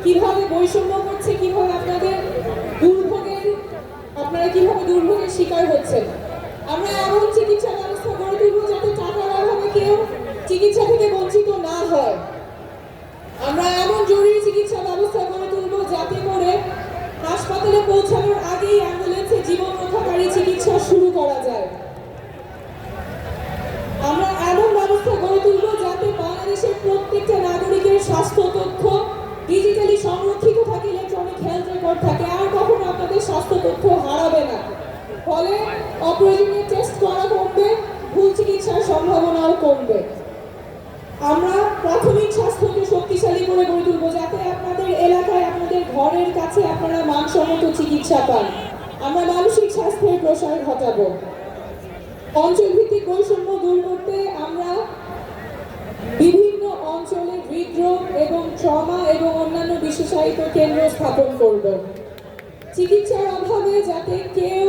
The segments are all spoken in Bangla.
কিভাবে বৈষম্য করছে, কিভাবে আপনারা কিভাবে দুর্ভোগের শিকার হচ্ছেন। আমরা এমন চিকিৎসা ব্যবস্থা গড়ে তুলব যাতে টাকার অভাবে কেউ চিকিৎসা থেকে বঞ্চিত না হয়। আমরা এমন জরুরি চিকিৎসা ব্যবস্থা গড়ে তুলব যাতে করে হাসপাতালে পৌঁছানোর আগেই অ্যাম্বুলেন্সে জীবন রক্ষাকারী চিকিৎসা শুরু করা যায়। আমরা এমন ব্যবস্থা গড়ে তুলব যাতে বাংলাদেশের প্রত্যেকটা নাগরিকের স্বাস্থ্য তথ্য ডিজিটালি সংরক্ষিত থাকে, ইলেকট্রনিক হেলথ রেকর্ড থাকে, আর কখনো আপনাদের স্বাস্থ্য তথ্য হারাবে না। ফলে অপ্রয়োজনীয় টেস্ট করা কমবে, ভুল চিকিৎসার সম্ভাবনাও কমবে। আমরা প্রাথমিক স্বাস্থ্যকে শক্তিশালী করে গড়ে তুলব যাতে আপনাদের এলাকায়, আপনাদের ঘরের কাছে আপনারা মানসম্মত চিকিৎসা পান। আমরা মানসিক স্বাস্থ্যের প্রসার ঘটাবো। অঞ্চলভিত্তিক বৈষম্য দূর করতে আমরা বিভিন্ন অঞ্চলে হৃদরোগ এবং ট্রমা এবং অন্যান্য বিশেষায়িত কেন্দ্র স্থাপন করব। চিকিৎসার অভাবে যাতে কেউ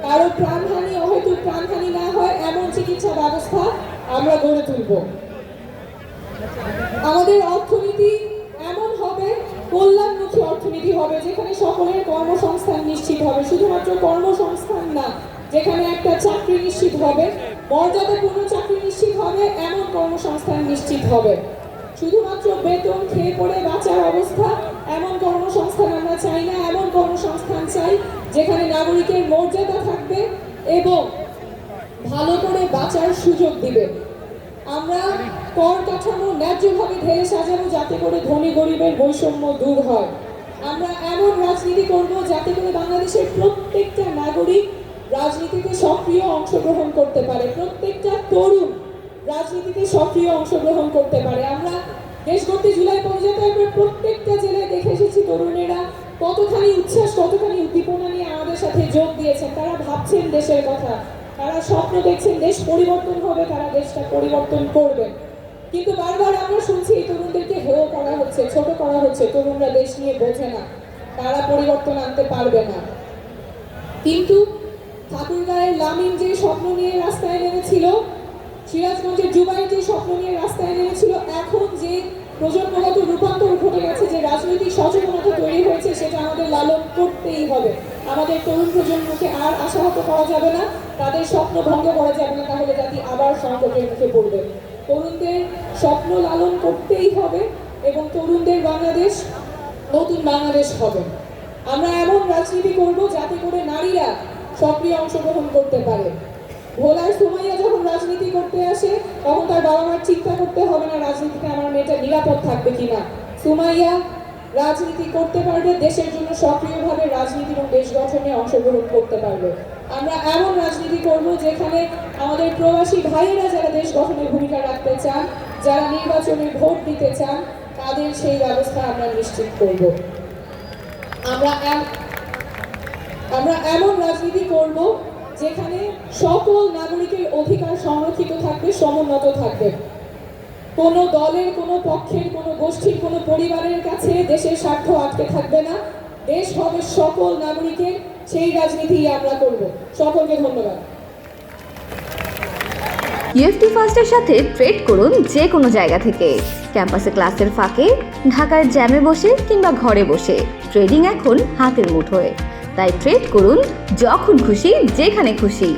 কারো প্রাণহানি, অহেতুক প্রাণহানি না হয় এমন চিকিৎসা ব্যবস্থা আমরা গড়ে তুলব। আমাদের অর্থনীতি এমন হবে, কল্যাণমুখী অর্থনীতি হবে যেখানে সকলের কর্মসংস্থান নিশ্চিত হবে। শুধুমাত্র কর্মসংস্থান না, যেখানে একটা চাকরি নিশ্চিত হবে, মর্যাদাপূর্ণ চাকরি নিশ্চিত হবে, এমন কর্মসংস্থান নিশ্চিত হবে। শুধুমাত্র বেতন খেয়ে পড়ে বাঁচার অবস্থা, এমন কর্মসংস্থান আমরা চাই না। এমন কর্মসংস্থান চাই যেখানে নাগরিকের মর্যাদা থাকবে এবং ভালো করে বাঁচার সুযোগ দিবে। আমরা কর কাঠামো ন্যায্যভাবে ঢেলে সাজাবো যাতে করে ধনী গরিবের বৈষম্য দূর হয়। আমরা এমন রাজনীতি করব যাতে করে বাংলাদেশের প্রত্যেকটা নাগরিক রাজনীতিতে সক্রিয় অংশগ্রহণ করতে পারে, প্রত্যেকটা তরুণ রাজনীতিতে সক্রিয় অংশগ্রহণ করতে পারে। আমরা দেশ গড়তে জুলাই পদযাত্রায় প্রত্যেকটা জেলায় দেখে এসেছি তরুণেরা কতখানি উচ্ছ্বাস, কতখানি উদ্দীপনা নিয়ে আমাদের সাথে যোগ দিয়েছেন। তারা ভাবছেন দেশের কথা, তারা স্বপ্ন দেখছেন দেশ পরিবর্তন হবে, তারা দেশটা পরিবর্তন করবে। কিন্তু বারবার আমরা শুনছি এই তরুণদেরকে হেয় করা হচ্ছে, ছোট করা হচ্ছে, তরুণরা দেশ নিয়ে বোঝে না, তারা পরিবর্তন আনতে পারবে না। কিন্তু ঠাকুরগাঁয়ের লামিন যে স্বপ্ন নিয়ে রাস্তায় নেমেছিল, সিরাজগঞ্জের জুবাই যে স্বপ্ন নিয়ে রাস্তায় নেমেছিল, এখন যে প্রজন্মগত রূপান্তর ঘটে গেছে, যে রাজনৈতিক সচেতনতা তৈরি হয়েছে, সেটা আমাদের লালন করতেই হবে। আমাদের তরুণ প্রজন্মকে আর আশাহত করা যাবে না, তাদের স্বপ্ন ভঙ্গ করা যাবে না, তাহলে জাতি আবার সংকটের মুখে পড়বে। তরুণদের স্বপ্ন লালন করতেই হবে এবং তরুণদের বাংলাদেশ নতুন বাংলাদেশ হবে। আমরা এমন রাজনীতি করব যাতে করে নারীরা সক্রিয় অংশগ্রহণ করতে পারে। ভোলার সুমাইয়া যখন রাজনীতি করতে আসে তখন তার বাবা মার চিন্তা করতে হবে না রাজনীতিতে আমার মেয়েটা নিরাপদ থাকবে কিনা। সুমাইয়া রাজনীতি করতে পারবে, দেশের জন্য সক্রিয়ভাবে রাজনীতি এবং দেশ গঠনে অংশগ্রহণ করতে পারবে। আমরা এমন রাজনীতি করব যেখানে আমাদের প্রবাসী ভাইয়েরা যারা দেশ গঠনে ভূমিকা রাখতে চান, যারা নির্বাচনে ভোট দিতে চান, তাদের সেই ব্যবস্থা আমরা নিশ্চিত করব। আমরা এমন রাজনীতি করব যেখানে সকল নাগরিকের অধিকার সংরক্ষিত থাকবে, সমুন্নত থাকবে। কোনো দলের, কোনো পক্ষের, কোনো গোষ্ঠীর, কোনো পরিবারের কাছে দেশের স্বার্থ আটকে থাকবে না। দেশ হবে সকল নাগরিকের, সেই রাজনীতি আমরা করব। সকলকে ধন্যবাদ। ইউএফটি ফার্স্টের সাথে ট্রেড করুন যে কোনো জায়গা থেকে। ক্যাম্পাসে ক্লাসের ফাঁকে, ঢাকার জ্যামে বসে কিংবা ঘরে বসে, ট্রেডিং এখন হাতের মুঠোয়। তাই ট্রেড করুন যখন খুশি, যেখানে খুশি।